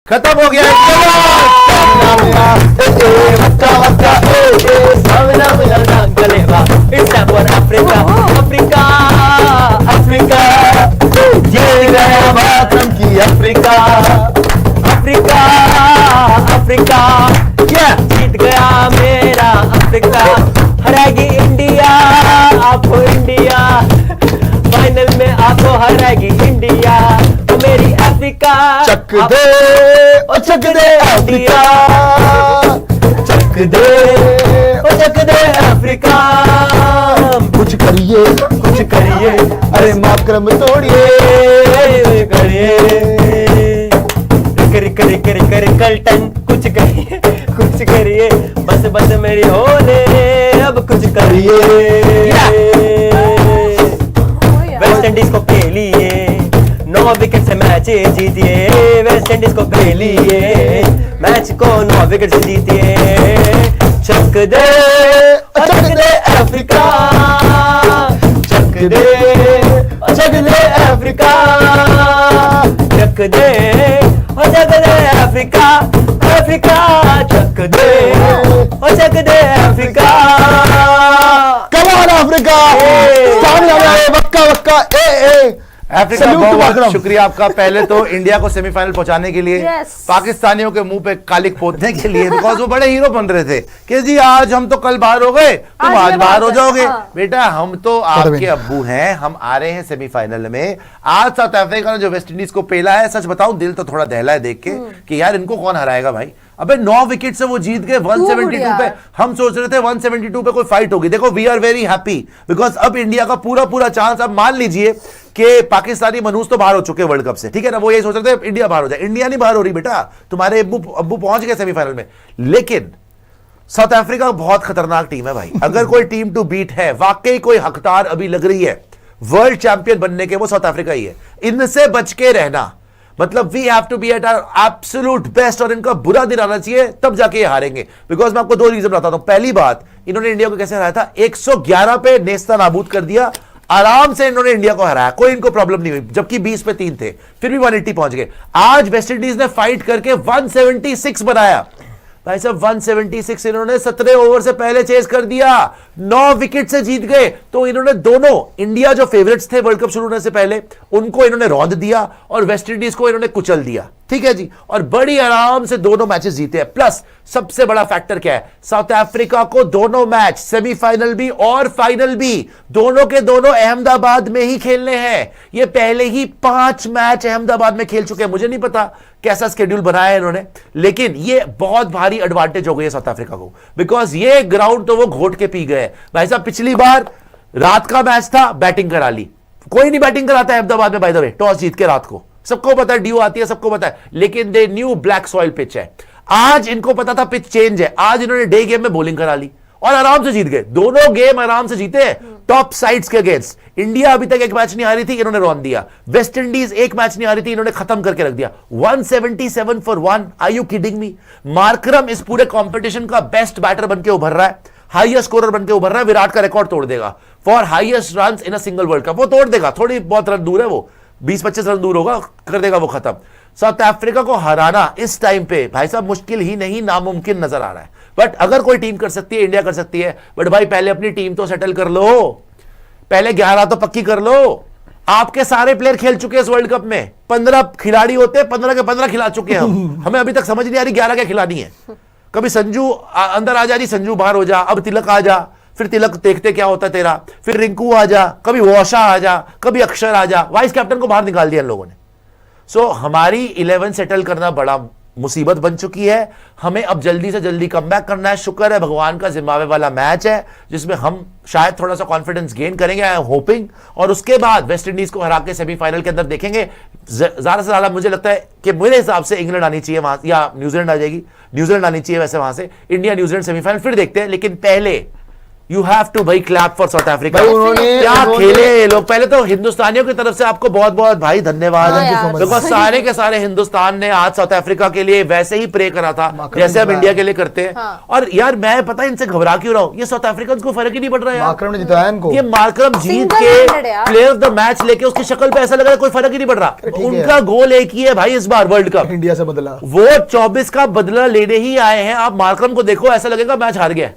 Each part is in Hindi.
खत्म हो गया। अफ्रीका अफ्रीका अफ्रीका ये गया मातरम की अफ्रीका अफ्रीका अफ्रीका जीत गया मेरा अफ्रीका। हराएगी इंडिया आपको इंडिया, फाइनल में आपको हराएगी इंडिया। वो मेरी अफ्रीका चक दे ओ चक दे इंडिया, चक दे ओ चक दे अफ्रीका। कुछ करिए अरे मातरम तोड़िए करिए कल्टन कुछ करिए बस मेरी होने अब कुछ करिए। वेस्ट इंडीज को खेलिए 9 विकेट से मैच जीतिए, वेस्ट इंडीज को खेलिए मैच को 9 विकेट से जीतिए। चक दे अफ्रीका, चक दे अफ्रीका, चक दे अफ्रीका अफ्रीका, चक दे अफ्रीका। कमान अफ्रीका सामने आ रहा है, वक्का वक्का अफ्रीका बहुत शुक्रिया आपका। पहले तो इंडिया को सेमीफाइनल पहुंचाने के लिए, पाकिस्तानियों के मुंह पे कालिक पोतने के लिए, बिकॉज वो बड़े हीरो बन रहे थे कि जी आज हम तो कल बाहर हो गए, तुम आज बाहर हो जाओगे। बेटा हम तो आपके अब्बू हैं, हम आ रहे हैं सेमीफाइनल में। आज साउथ अफ्रीका ने जो वेस्ट इंडीज को पेला है, सच बताऊं दिल तो थोड़ा दहला है देख के कि यार इनको कौन हराएगा भाई। अबे 9 विकेट से वो जीत गए 172 पे। हम सोच रहे थे 172 पे कोई फाइट होगी। देखो we are very happy because अब इंडिया का पूरा चांस, अब मान लीजिए कि पाकिस्तानी मनूस तो बाहर हो चुके वर्ल्ड कप से, ठीक है ना। वो यही सोच रहे थे इंडिया बाहर हो जाए, इंडिया नहीं बाहर हो रही बेटा, तुम्हारे अब्बू पहुंच गए सेमीफाइनल में। लेकिन साउथ अफ्रीका बहुत खतरनाक टीम है भाई। अगर कोई टीम टू बीट है, वाकई कोई हकदार अभी लग रही है वर्ल्ड चैंपियन बनने के, वो साउथ अफ्रीका ही है। इनसे बच के रहना मतलब we have to be at our absolute best, और इनका बुरा दिन आना चाहिए तब जाके ये हारेंगे। बिकॉज मैं आपको 2 रीजन बताता हूं। पहली बात, इन्होंने इंडिया को कैसे हराया था, 111 पे नेस्ता नाबूद कर दिया, आराम से इन्होंने इंडिया को हराया, कोई इनको प्रॉब्लम नहीं हुई, जबकि 20 पे 3 थे, फिर भी 180 पहुंच गए। आज वेस्ट इंडीज ने फाइट करके 176 बनाया भाई साहब। 176 इन्होंने 17 ओवर से पहले चेस कर दिया, 9 विकेट से जीत गए। तो इन्होंने दोनों, इंडिया जो फेवरेट्स थे वर्ल्ड कप शुरू होने से पहले, उनको इन्होंने रौंद दिया और वेस्ट इंडीज को इन्होंने कुचल दिया, ठीक है जी। और बड़ी आराम से दोनों मैचेस जीते हैं। प्लस सबसे बड़ा फैक्टर क्या है, साउथ अफ्रीका को दोनों मैच, सेमीफाइनल भी और फाइनल भी, दोनों के दोनों अहमदाबाद में ही खेलने हैं। ये पहले ही 5 मैच अहमदाबाद में खेल चुके हैं। मुझे नहीं पता कैसा स्केड्यूल बनाया है इन्होंने, लेकिन ये बहुत भारी एडवांटेज हो गई है साउथ अफ्रीका को, बिकॉज ये ग्राउंड तो वो घोट के पी गए भाई साहब। पिछली बार रात का मैच था, बैटिंग करा ली, कोई नहीं बैटिंग कराता है अहमदाबाद में बाय द वे, टॉस जीत के रात को, सबको पता है ड्यू आती है, सबको पता है। लेकिन they knew black soil pitch है। आज इनको पता था पिच चेंज है, आज इन्होंने डे गेम में बॉलिंग करा ली और आराम से जीत गए। दोनों गेम आराम से जीते टॉप साइड्स के अगेंस्ट। इंडिया अभी तक एक मैच नहीं हारी थी, इन्होंने रौंद दिया। वेस्ट इंडीज एक मैच नहीं हारी थी, इन्होंने खत्म करके रख दिया। 177 for 1, are you kidding me. Markram इस पूरे कंपटीशन का बेस्ट बैटर बनके उभर रहा है, हाईएस्ट स्कोरर बनके उभर रहा है। विराट का रिकॉर्ड तोड़ देगा for highest runs in a single world Cup, वो तोड़ देगा। थोड़ी बहुत रन दूर है, वो 20-25 रन दूर होगा, कर देगा वो खत्म। साउथ अफ्रीका को हराना इस टाइम पे भाई साहब मुश्किल ही नहीं, नामुमकिन नजर आ रहा है। बट अगर कोई टीम कर सकती है, इंडिया कर सकती है। बट भाई पहले अपनी टीम तो सेटल कर लो, पहले 11 तो पक्की कर लो। आपके सारे प्लेयर खेल चुके हैं इस वर्ल्ड कप में, 15 खिलाड़ी होते हैं, 15 के 15 खिला चुके हैं हम। हमें अभी तक समझ नहीं आ रही 11 क्या खिलानी है। कभी संजू अंदर आ जा रही, संजू बाहर हो जा, अब तिलक आ जा, फिर तिलक देखते क्या होता तेरा, फिर रिंकू आ जा, कभी वॉशा आ जा, कभी अक्षर आ जा। वाइस कैप्टन को बाहर निकाल दिया इन लोगों ने। सो हमारी 11 सेटल करना बड़ा मुसीबत बन चुकी है। हमें अब जल्दी से जल्दी कमबैक करना है। शुक्र है भगवान का जिम्बाब्वे वाला मैच है जिसमें हम शायद थोड़ा सा कॉन्फिडेंस गेन करेंगे, आई एम होपिंग। और उसके बाद वेस्ट इंडीज को हरा के सेमीफाइनल के अंदर देखेंगे। ज्यादा से ज्यादा मुझे लगता है कि मेरे हिसाब से इंग्लैंड आनी चाहिए वहां, या न्यूजीलैंड आ जाएगी, न्यूजीलैंड आनी चाहिए वैसे वहां से। इंडिया न्यूजीलैंड सेमीफाइनल फिर देखते हैं, लेकिन पहले यू हैव टू भाई क्लैप फॉर साउथ अफ्रीका। भाई उन्होंने खेले ये लोग। पहले तो हिंदुस्तानियों की तरफ से आपको बहुत बहुत भाई धन्यवाद है, बिकॉज सारे के सारे हिंदुस्तान ने आज साउथ अफ्रीका के लिए वैसे ही प्रे करा था जैसे हम इंडिया के लिए करते हैं। और यार मैं पता है इनसे घबरा क्यों रहा हूं, ये साउथ अफ्रीकन को फर्क ही नहीं पड़ रहा है। मार्करम ने जिताया इनको। ये मार्करम जीत के प्लेयर ऑफ द मैच लेके उसकी शक्ल पे ऐसा लग रहा है कोई फर्क ही नहीं पड़ रहा। उनका गोल एक ही है भाई इस बार वर्ल्ड कप, इंडिया से बदला। वो 24 का बदला लेने ही आए हैं। आप मार्करम को देखो, ऐसा लगेगा मैच हार गया।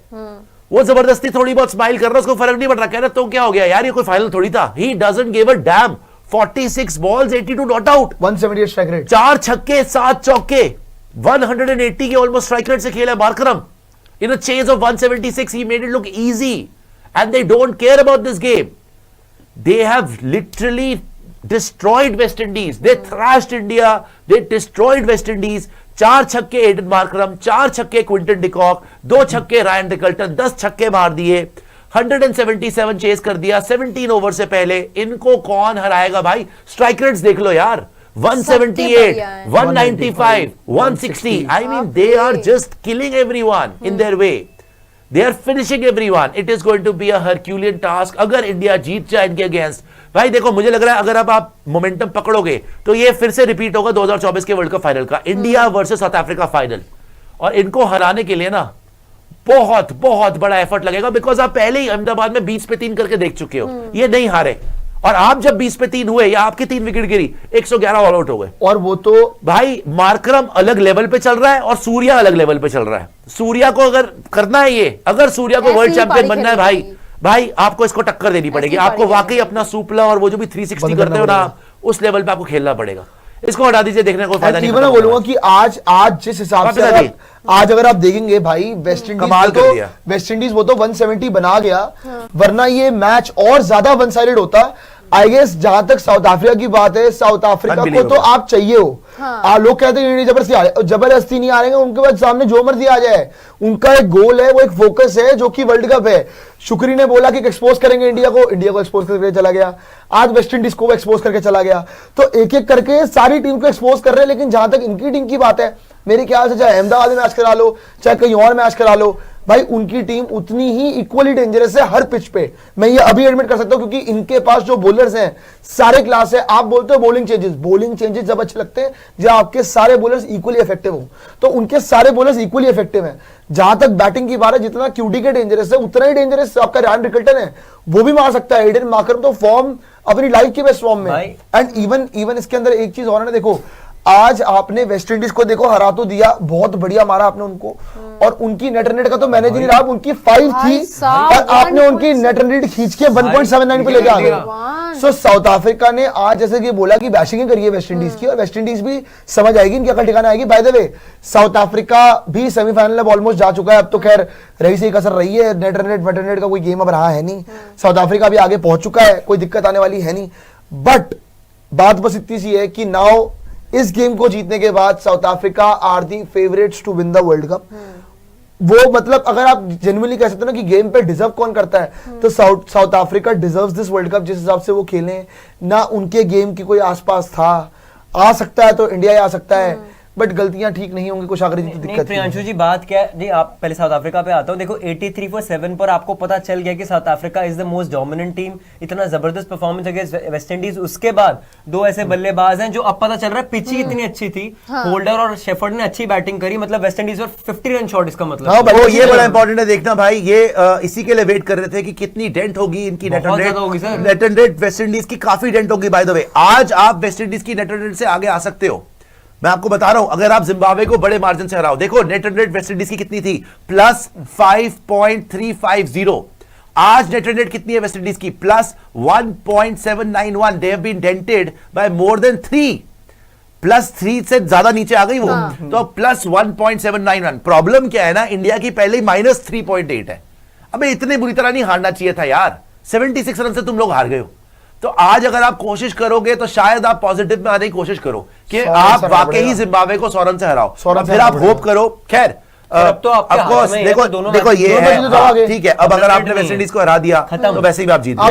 वो जबरदस्ती थोड़ी बहुत स्माइल कर रहा है, उसको फर्क नहीं पड़ रहा। कह रहा तो क्या हो गया यार, ये कोई फाइनल थोड़ी था। He doesn't give a dam. 46 balls 82 not out, 178 strike rate, 4 छक्के 7 चौके, 180 के ऑलमोस्ट स्ट्राइक रेट से खेला है Markram. In a chase of 176 he made it look easy and they don't care about this game. They have literally destroyed West Indies. They thrashed India. They destroyed West Indies. 4 छक्के एडन मार्करम, 4 छक्के क्विंटन डिकॉक, 2 छक्के रायन रिकल्टन, 10 छक्के मार दिए, 177 चेस कर दिया 17 ओवर से पहले। इनको कौन हराएगा भाई? स्ट्राइक रेट्स देख लो यार, 178, 195, 160. I mean they are just killing everyone in their way. They are finishing everyone. It is going to be a Herculean task. अगर इंडिया जीत जाए इनके अगेंस्ट, भाई देखो मुझे लग रहा है अगर अब आप मोमेंटम पकड़ोगे तो ये फिर से रिपीट होगा 2024 के वर्ल्ड कप फाइनल का, India versus south Africa final. और इनको हराने के लिए ना बहुत बहुत बड़ा एफर्ट लगेगा, बिकॉज आप पहले ही अहमदाबाद में 20 पे 3 करके देख चुके हो, ये नहीं हारे। और आप जब 20 पे 3 हुए या आपकी 3 विकेट गिरी, 111 ऑल आउट हो गए। और वो तो भाई मार्करम अलग लेवल पे चल रहा है और सूर्या अलग लेवल पे चल रहा है। सूर्या को अगर करना है ये, अगर सूर्या को वर्ल्ड चैंपियन बनना है भाई आपको इसको टक्कर देनी पड़ेगी। आपको वाकई अपना सुपला और वो जो भी 360 करते हो ना, उस लेवल पे आपको खेलना पड़ेगा। इसको हटा दीजिए, देखने को फायदा नहीं। मैं बोलूंगा कि आज जिस हिसाब से आज अगर आप देखेंगे भाई, वेस्ट इंडीज कमाल कर दिया। वेस्ट इंडीज वो तो 170 बना गया, वरना ये मैच और ज्यादा वन साइडेड होता। आई गेस जहां तक साउथ अफ्रीका की बात है, साउथ अफ्रीका को तो आप चाहिए हो। लोग कहते हैं जबरदस्ती नहीं आ रहे हैं, उनके बाद सामने जो मर्जी आ जाए। उनका एक गोल है, वो एक फोकस है जो कि वर्ल्ड कप है। शुक्री ने बोला कि एक्सपोज करेंगे इंडिया को एक्सपोज करके चला गया। आज वेस्ट इंडीज को एक्सपोज करके चला गया। तो एक एक करके सारी टीम को एक्सपोज कर रहे हैं। लेकिन जहां तक इनकी टीम की बात है, मेरे ख्याल से चाहे अहमदाबाद में मैच करा लो, चाहे कहीं और मैच करा लो, भाई उनकी टीम उतनी ही इक्वली डेंजरस है हर पिच पे। मैं ये अभी एडमिट कर सकता हूं, क्योंकि इनके पास जो बॉलर्स हैं सारे क्लास है। आप बोलते हो बॉलिंग चेंजेस जब अच्छे लगते हैं जब आपके सारे बॉलर्स इक्वली इफेक्टिव हो, तो उनके सारे बॉलर्स इक्वली इफेक्टिव हैं। जहां तक बैटिंग की बात है, जितना क्यूटी के डेंजरस है उतना ही डेंजरस आपका रायन रिकल्टन है, वो भी मार सकता है। एडन मार्करम तो फॉर्म अपनी लाइफ के बेस्ट फॉर्म में। एंड इवन इसके अंदर एक चीज और है, देखो आज आपने वेस्ट इंडीज को देखो हरा तो दिया, बहुत बढ़िया मारा आपने उनको। और उनकी नेट रन रेट का तो मैनेज नहीं रहा, उनकी 5 थी और आपने उनकी नेट रन रेट खींच के 1.79 पे लेके आ गए। सो साउथ अफ्रीका ने आज जैसे कि बोला कि बैटिंग करिए वेस्ट इंडीज की, और वेस्ट इंडीज भी समझ आएगी, इनकी अकल ठिकाना आएगी। By the way south Africa भी सेमीफाइनल में ऑलमोस्ट जा चुका है। अब तो खैर रही से कसर रही है, नेट रन रेट का कोई गेम अब रहा है नहीं। साउथ अफ्रीका भी आगे पहुंच चुका है, कोई दिक्कत आने वाली है नहीं। बट बात बस इतनी सी है कि नाउ इस गेम को जीतने के बाद South Africa are the favourites to win the World Cup. वो मतलब अगर आप जेन्युइनली कह सकते हो ना कि गेम पे डिजर्व कौन करता है, तो south Africa deserves this world cup. जिस हिसाब से वो खेले ना, उनके गेम की कोई आसपास था। आ सकता है तो इंडिया ही आ सकता है, बट गलतियां ठीक नहीं होंगी, कुछ आखिरी तो दिक्कत। प्रियांशु जी बात क्या है जी, आप पहले साउथ अफ्रीका पे आता हूं। देखो 83 for 7 पर आपको पता चल गया कि south Africa is the most dominant team. इतना जबरदस्त परफॉर्मेंस अगेंस्ट वेस्ट इंडीज। उसके बाद 2 ऐसे बल्लेबाज हैं जो अब पता चल रहा है पिच ही इतनी अच्छी थी। होल्डर और शेफर्ड ने अच्छी बैटिंग करी, मतलब वेस्ट इंडीज पर 50 रन शॉट। इसका मतलब ये बड़ा इंपॉर्टेंट है देखना भाई। ये इसी के लिए वेट कर रहे थे कि कितनी डेंट होगी इनकी net run rate. Waste Indies की काफी डेंट होगी। बाय द वे आज आप वेस्ट इंडीज की नेट रन रेट से आगे आ सकते हो। मैं आपको बता रहा हूं, अगर आप जिम्बाब्वे को बड़े मार्जिन से हराओ, देखो net run rate waste Indies की कितनी थी, +5.350। आज नेट रन रेट कितनी है वेस्ट इंडीज की, +1.791। They have been dented by more than 3, +3 से ज्यादा नीचे आ गई वो। तो +1.791। प्रॉब्लम क्या है ना, इंडिया की पहले ही -3.8 है। अबे इतने बुरी तरह नहीं हारना चाहिए था यार, 76 रन से तुम लोग हार गए हो। तो आज अगर आप कोशिश करोगे तो शायद आप पॉजिटिव में आने की कोशिश करो कि आप वाकई जिम्बाब्वे को 100 रन से हराओ, फिर आप होप करो। खैर अब तो देखो ये है ठीक है। अब अगर आपने वेस्ट इंडीज को हरा दिया तो वैसे ही आप जीत गए,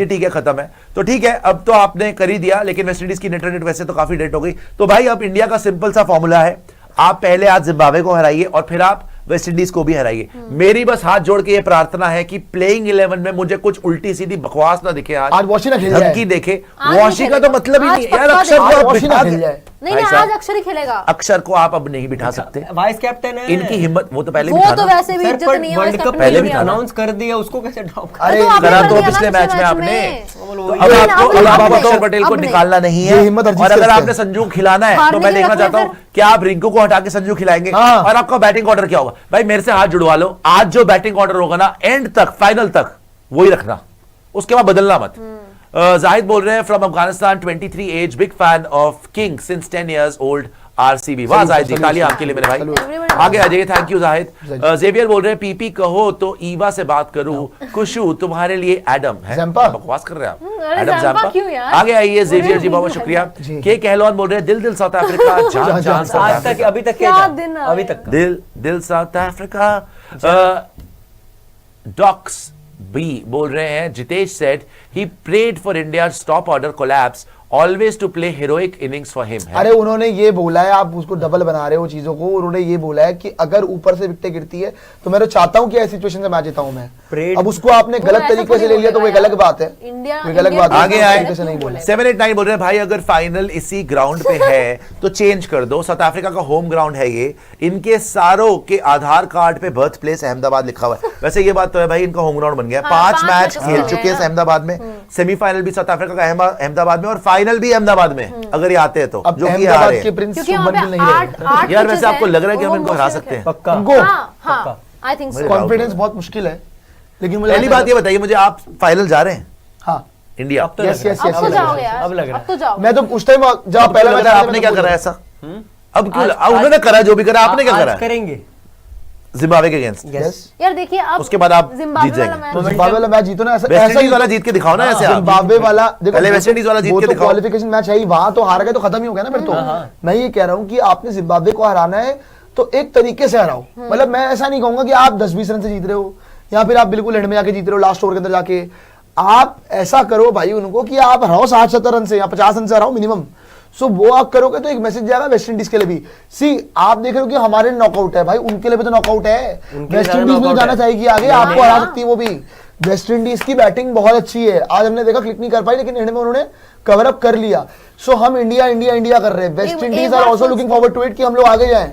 ठीक है खत्म है। तो ठीक है, अब तो आपने कर ही दिया, लेकिन वेस्ट इंडीज की नेट रन रेट वैसे तो काफी डेट हो गई। तो भाई अब इंडिया का सिंपल सा फॉर्मूला है, आप पहले आज जिम्बाब्वे को हराइए और फिर आप वेस्ट इंडीज को भी हराइए। मेरी बस हाथ जोड़ के ये प्रार्थना है कि प्लेइंग 11 में मुझे कुछ उल्टी सीधी बकवास ना दिखे, आज वॉशी ना खेल जाए। धमकी देखे। आज वॉशी का तो खेलेगा। मतलब ही आज नहीं यार, पक्का अक्षर को देखेगा। आप वॉशी ना बिठा खेल जाए। नहीं भाई आज साहब, अक्षर ही खेलेगा। अक्षर को आप अब नहीं बिठा सकते, वाइस कैप्टन है इनकी हिम्मत, वो तो पहले भी वो था तो ना। वैसे भी सर इज्जत पर नहीं है, वर्ल्ड उसका कप अपने पहले भी इंडिया था में। ना। अनाउंस कर दिया, उसको कैसे ड्रॉप अरे तो आपने करा कर तो दिया ना पिछले मैच में आपने। नहीं, अब आपको अब अब नहीं, अक्षर पटेल को अब नहीं। निकालना नहीं ये है, हिम्मत अर्जित और अगर करते हैं। आपने संजू को खिलाना है तो हारने मैं के देखना रखना चाहता हूँ फिर। कि आप रिंकू को हटा के संजू खिलाएंगे, हाँ। और आपका बैटिंग ऑर्डर क्या होगा। भाई मेरे से हाथ जुड़वा लो, आज जो बैटिंग ऑर्डर होगा ना एंड तक, फाइनल तक वही रखना, उसके बाद बदलना मत। जाहिद बोल रहे हैं from Afghanistan, 23 age, big fan of King since 10 years old RCB. वाह जाहिद जी, तालियां आपके लिए मेरे भाई। Everybody आगे आ जाइए, थैंक यू जाहिद। जेवियर बोल रहे हैं पीपी कहो तो ईवा से बात करूं, खुशू तुम्हारे लिए एडम है। ज़ैम्पा। बकवास कर रहे हैं आप, अरे एडम ज़ैम्पा ज़ैम्पा। क्यों यार? आगे आइए जेवियर जी, बहुत बहुत शुक्रिया। जी। के कहलवान बोल रहे हैं दिल साउथ अफ्रीका, जान जान साउथ आज तक अफ्रीका, अभी तक क्या क्या था? दिन है? अभी तक का। दिल साउथ अफ्रीका। डॉक्स बी बोल रहे हैं Jitesh said he prayed for India top order collapse, always to play heroic innings for him. अरे उन्होंने ये बोला है, आप उसको डबल बना रहे हो चीजों को। उन्होंने ये बोला है कि अगर ऊपर से विकेटें गिरती है तो मैं तो चाहता हूं कि ऐसी सिचुएशन से मैच जीता हूं मैं। Parade- अब उसको आपने वो गलत ऐसा तरीके से थोड़ी ले लिया तो वो एक बोलेगा अलग बात है, इंडिया- वो एक अलग बात है। आगे इस आए तरीके से नहीं बोले। 789 बोल रहे हैं भाई अगर फाइनल इसी ग्राउंड पे है तो चेंज कर दो, साउथ अफ्रीका का होम ग्राउंड है ये, इनके सारों के आधार कार्ड पे बर्थ प्लेस अहमदाबाद लिखा हुआ है। वैसे ये बात तो है भाई, इनका होम ग्राउंड बन गया। हाँ, 5 5 मैच मैच खेल तो चुके हैं चले अहमदाबाद में, सेमीफाइनल भी साउथ अफ्रीका का अहमदाबाद में, और फाइनल भी अहमदाबाद में अगर ये आते हैं तो, अब जो कि आ अहमदाबाद रहे के हैं। प्रिंस क्योंकि शुभमन वहाँ गिल पे नहीं आठ रहेंगे। यार वैसे आपको लग रहा है कि हम इनको हरा सकते हैं? पक्का उनको हाँ आई थिंक सो। कॉन्फिडेंस बहुत मुश्किल है, लेकिन मुझे पहली बात ये बताइए मुझे, आप फाइनल जा रहे हैं हाँ इंडिया? अब तो Yes, लग रहा yes, है। yes, अब तो yes, जाओगे yes, यार, अब लग रहा अब तो जाओगे। मैं तो उस टाइम जब अब पहला क्यों मैच लग रहा है? था, आपने मैं क्या तो करा बोल ऐसा? अब क्यों उन्होंने करा जो भी करा, आपने क्या आज करा करेंगे। जिम्बाब्वे के अगेंस्ट? रहा। Yes। यार देखिए अब उसके बाद आप जिम्बाब्वे जीत वाला जाएंगे। मैच- तो जिम्बाब्वे वाला मैच जीतो ना, ऐसा वेस्ट ऐसा इंडीज ही वाला जीत के दिखाओ ना ऐसे आप। जिम्बाब्वे वाला देखो, पहले वेस्ट इंडीज वाला जीत वो के तो दिखाओ। क्वालिफिकेशन मैच है ही, वहां तो हार गए तो खत्म ही हो गया ना फिर तो। मैं ये कह रहा हूँ कि आपने जिम्बाब्वे को हराना है तो एक तरीके से हराओ। मतलब मैं ऐसा नहीं कहूंगा कि आप 10-20 रन से जीत रहे हो या फिर आप बिल्कुल एंड में जाके जीत रहे हो, लास्ट ओवर के अंदर जाके। आप ऐसा करो भाई उनको कि आप हराओ 60-70 रन से या 50 रन से हराओ मिनिमम। सो वो आप करोगे तो एक मैसेज जाएगा वेस्ट इंडीज के लिए भी। सी आप देख रहे हो कि हमारे नॉकआउट है भाई, उनके लिए भी तो नॉकआउट है। उनके वेस्ट लिए इंडीज में knockout जाना है। चाहेगी आगे, आपको हरा सकती है वो भी। वेस्ट इंडीज की बैटिंग बहुत अच्छी है, आज हमने देखा क्लिक नहीं कर पाई लेकिन एंड में उन्होंने कवर अप कर लिया। सो हम इंडिया इंडिया इंडिया कर रहे हैं। वेस्ट एक इंडीज बात आर आल्सो सोच- लुकिंग फॉरवर्ड टू इट कि हम लोग आगे जाएं।